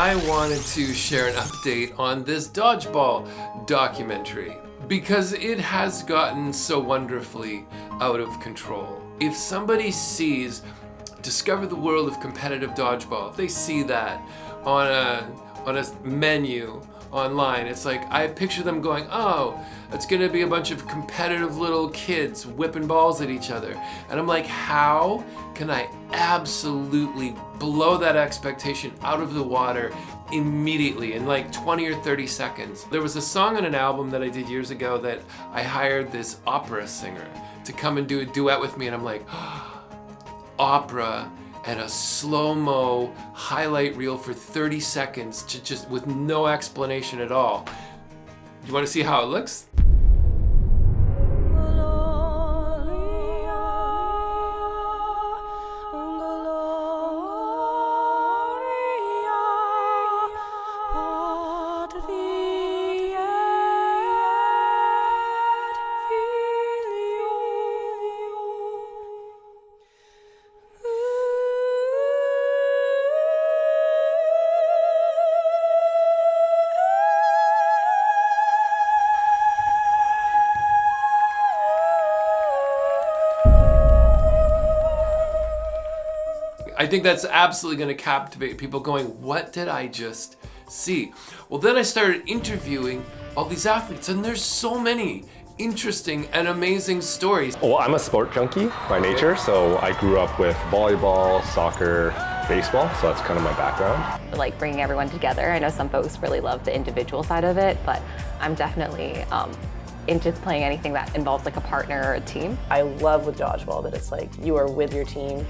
I wanted to share an update on this dodgeball documentary because it has gotten so wonderfully out of control. If somebody sees Discover the World of Competitive Dodgeball, if they see that on a menu online, it's like I picture them going, oh, it's gonna be a bunch of competitive little kids whipping balls at each other. And I'm like, how can I absolutely blow that expectation out of the water immediately in like 20 or 30 seconds? There was a song on an album that I did years ago that I hired this opera singer to come and do a duet with me, and I'm like, opera and a slow-mo highlight reel for 30 seconds to just with no explanation at all. You want to see how it looks? I think that's absolutely going to captivate people going, what did I just see? Well, then I started interviewing all these athletes, and there's so many interesting and amazing stories. Well, I'm a sport junkie by nature, so I grew up with volleyball, soccer, baseball, so that's kind of my background. Like bringing everyone together. I know some folks really love the individual side of it, but I'm definitely into playing anything that involves like a partner or a team. I love with dodgeball that it's like you are with your team.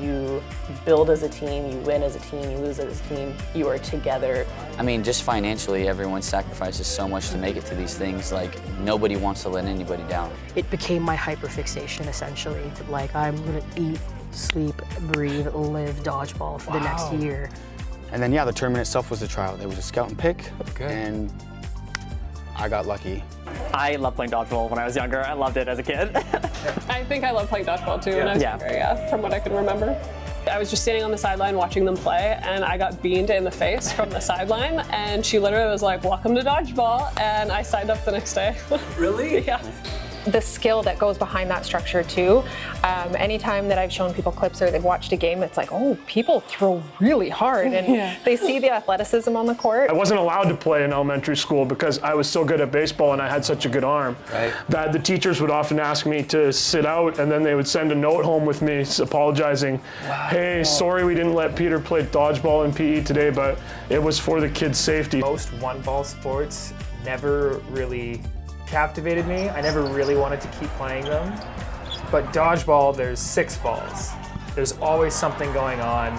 You build as a team, you win as a team, you lose as a team, you are together. I mean, just financially, everyone sacrifices so much to make it to these things. Like, nobody wants to let anybody down. It became my hyperfixation, essentially. Like, I'm gonna eat, sleep, breathe, live dodgeball for the next year. And then, yeah, the tournament itself was the trial. There was a scout and pick, and I got lucky. I loved playing dodgeball when I was younger. I loved it as a kid. I think I loved playing dodgeball too when I was younger, from what I can remember. I was just standing on the sideline watching them play, and I got beamed in the face from the sideline, and she literally was like, welcome to dodgeball, and I signed up the next day. Really? Yeah. The skill that goes behind that structure too. Anytime that I've shown people clips or they've watched a game, it's like, oh, people throw really hard, and they see the athleticism on the court. I wasn't allowed to play in elementary school because I was so good at baseball and I had such a good arm that the teachers would often ask me to sit out, and then they would send a note home with me apologizing. Hey, sorry we didn't let Peter play dodgeball in PE today, but it was for the kids' safety. Most one-ball sports never really captivated me. I never really wanted to keep playing them. But dodgeball, there's 6 balls. There's always something going on.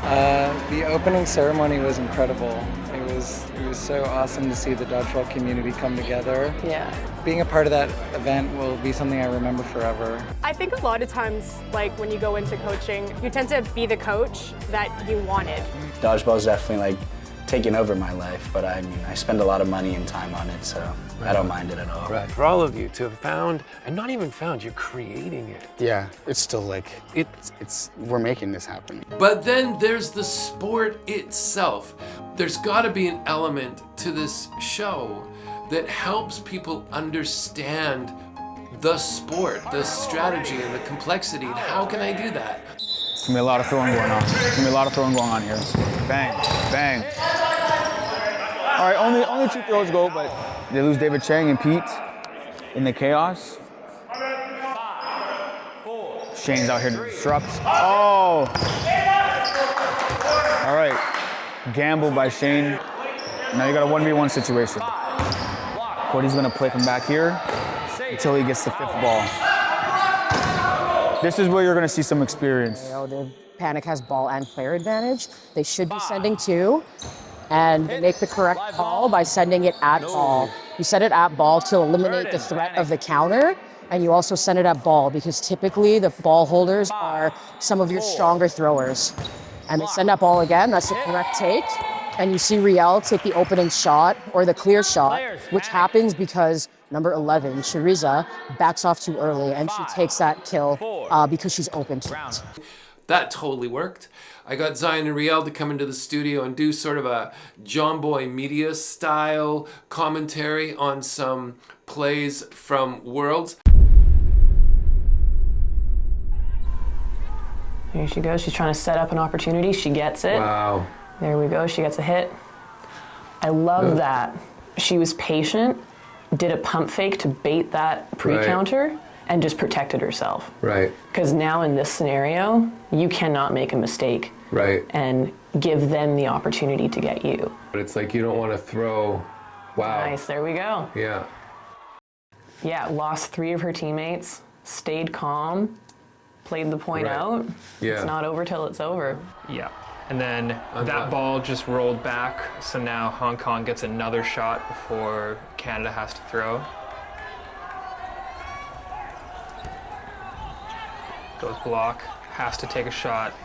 The opening ceremony was incredible. It was so awesome to see the dodgeball community come together. Yeah. Being a part of that event will be something I remember forever. I think a lot of times, like when you go into coaching, you tend to be the coach that you wanted. Dodgeball is definitely like taking over my life, but I mean, I spend a lot of money and time on it, so I don't mind it at all. Right. For all of you to have found, and not even found, you're creating it. Yeah, it's still like, we're making this happen. But then there's the sport itself. There's gotta be an element to this show that helps people understand the sport, the strategy and the complexity, and how can I do that? It's gonna be a lot of throwing going on. It's gonna be a lot of throwing going on here. Bang, bang. All right, only 2 throws go, but they lose David Chang and Pete in the chaos. Shane's out here to disrupt. Oh! All right, gamble by Shane. Now you got a 1v1 situation. Cody's gonna play from back here until he gets the 5th ball. This is where you're gonna see some experience. You know, the Panic has ball and player advantage. They should be sending 2, and they make the correct call by sending it at ball. You send it at ball to eliminate the threat of the counter, and you also send it at ball because typically the ball holders are some of your stronger throwers. And they send at ball again, that's the correct take. And you see Riel take the opening shot or the clear shot, which happens because number 11, Shariza, backs off too early and she takes that kill because she's open to it. That totally worked. I got Zion and Riel to come into the studio and do sort of a John Boy Media style commentary on some plays from Worlds. Here she goes. She's trying to set up an opportunity. She gets it. Wow. There we go. She gets a hit. I love that. She was patient, did a pump fake to bait that pre-counter, and just protected herself. Right. Because now in this scenario, you cannot make a mistake. Right. And give them the opportunity to get you. But it's like you don't want to throw. Wow. Nice. There we go. Yeah. Yeah, lost 3 of her teammates, stayed calm, played the point out. Yeah. It's not over till it's over. Yeah. And then that ball just rolled back, so now Hong Kong gets another shot before Canada has to throw. Goes block, has to take a shot,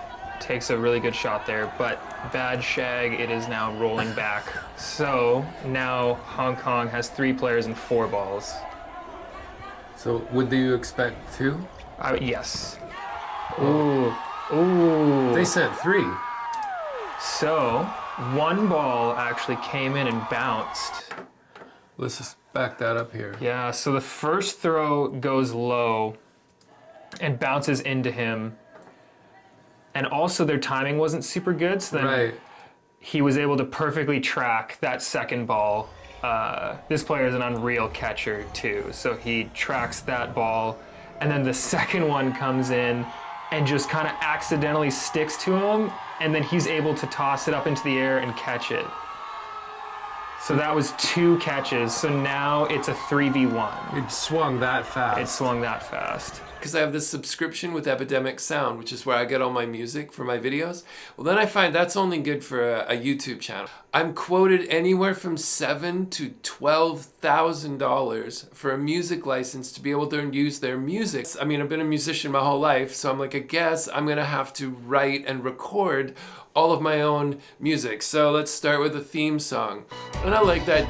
takes a really good shot there, but bad shag, it is now rolling back. So now Hong Kong has 3 players and 4 balls. So would you expect 2? Yes. Ooh. Ooh. They sent 3. So 1 ball actually came in and bounced. Let's just back that up here. Yeah, so the first throw goes low and bounces into him. And also their timing wasn't super good, so then he was able to perfectly track that second ball. This player is an unreal catcher too, so he tracks that ball, and then the second one comes in and just kind of accidentally sticks to him, and then he's able to toss it up into the air and catch it. So that was 2 catches, so now it's a 3v1. It swung that fast. It swung that fast. Because I have this subscription with Epidemic Sound, which is where I get all my music for my videos. Well, then I find that's only good for a YouTube channel. I'm quoted anywhere from $7,000 to $12,000 for a music license to be able to use their music. I mean, I've been a musician my whole life, so I'm like, I guess I'm gonna have to write and record all of my own music. So let's start with a theme song. And I like that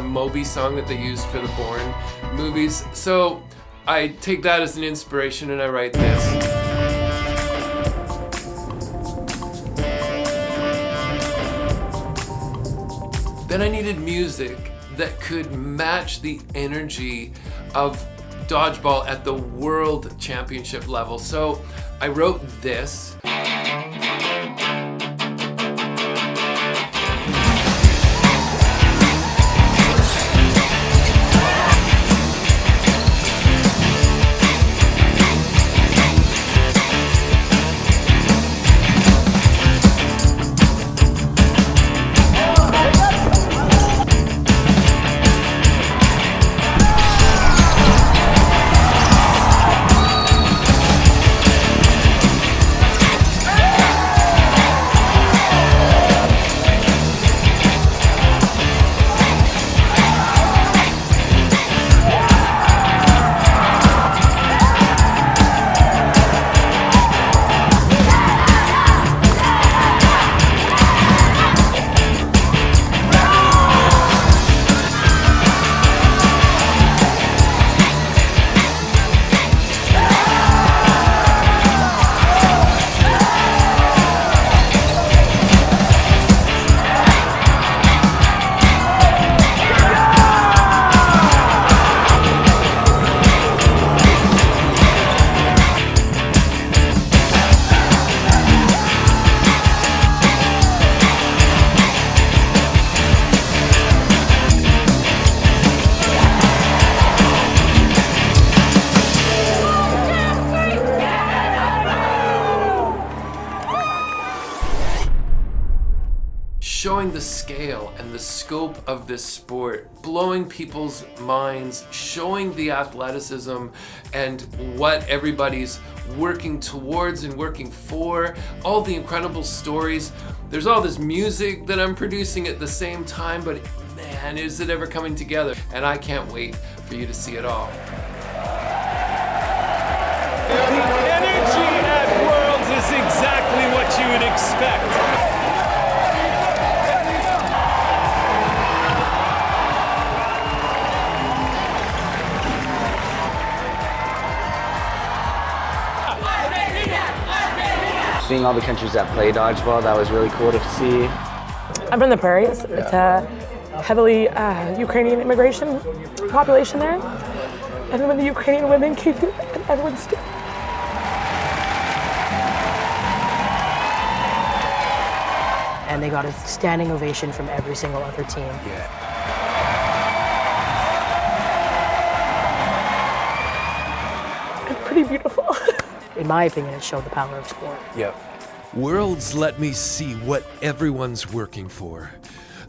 Moby song that they used for the Bourne movies. So I take that as an inspiration and I write this. Then I needed music that could match the energy of dodgeball at the World Championship level. So I wrote this. Showing the scale and the scope of this sport, blowing people's minds, showing the athleticism and what everybody's working towards and working for, all the incredible stories. There's all this music that I'm producing at the same time, but man, is it ever coming together? And I can't wait for you to see it all. The energy at Worlds is exactly what you would expect. seeing all the countries that play dodgeball, that was really cool to see. I'm from the prairies. It's a heavily Ukrainian immigration population there. And then when the Ukrainian women came through, and everyone stood. And they got a standing ovation from every single other team. Yeah. And pretty beautiful. In my opinion, it showed the power of sport. Yep. Worlds let me see what everyone's working for.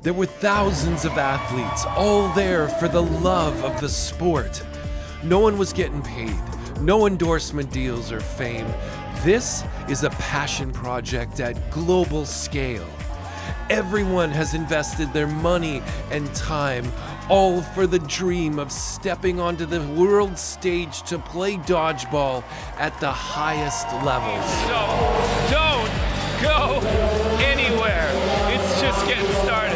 There were thousands of athletes, all there for the love of the sport. No one was getting paid, no endorsement deals or fame. This is a passion project at global scale. Everyone has invested their money and time, all for the dream of stepping onto the world stage to play dodgeball at the highest levels. So, don't go anywhere. It's just getting started.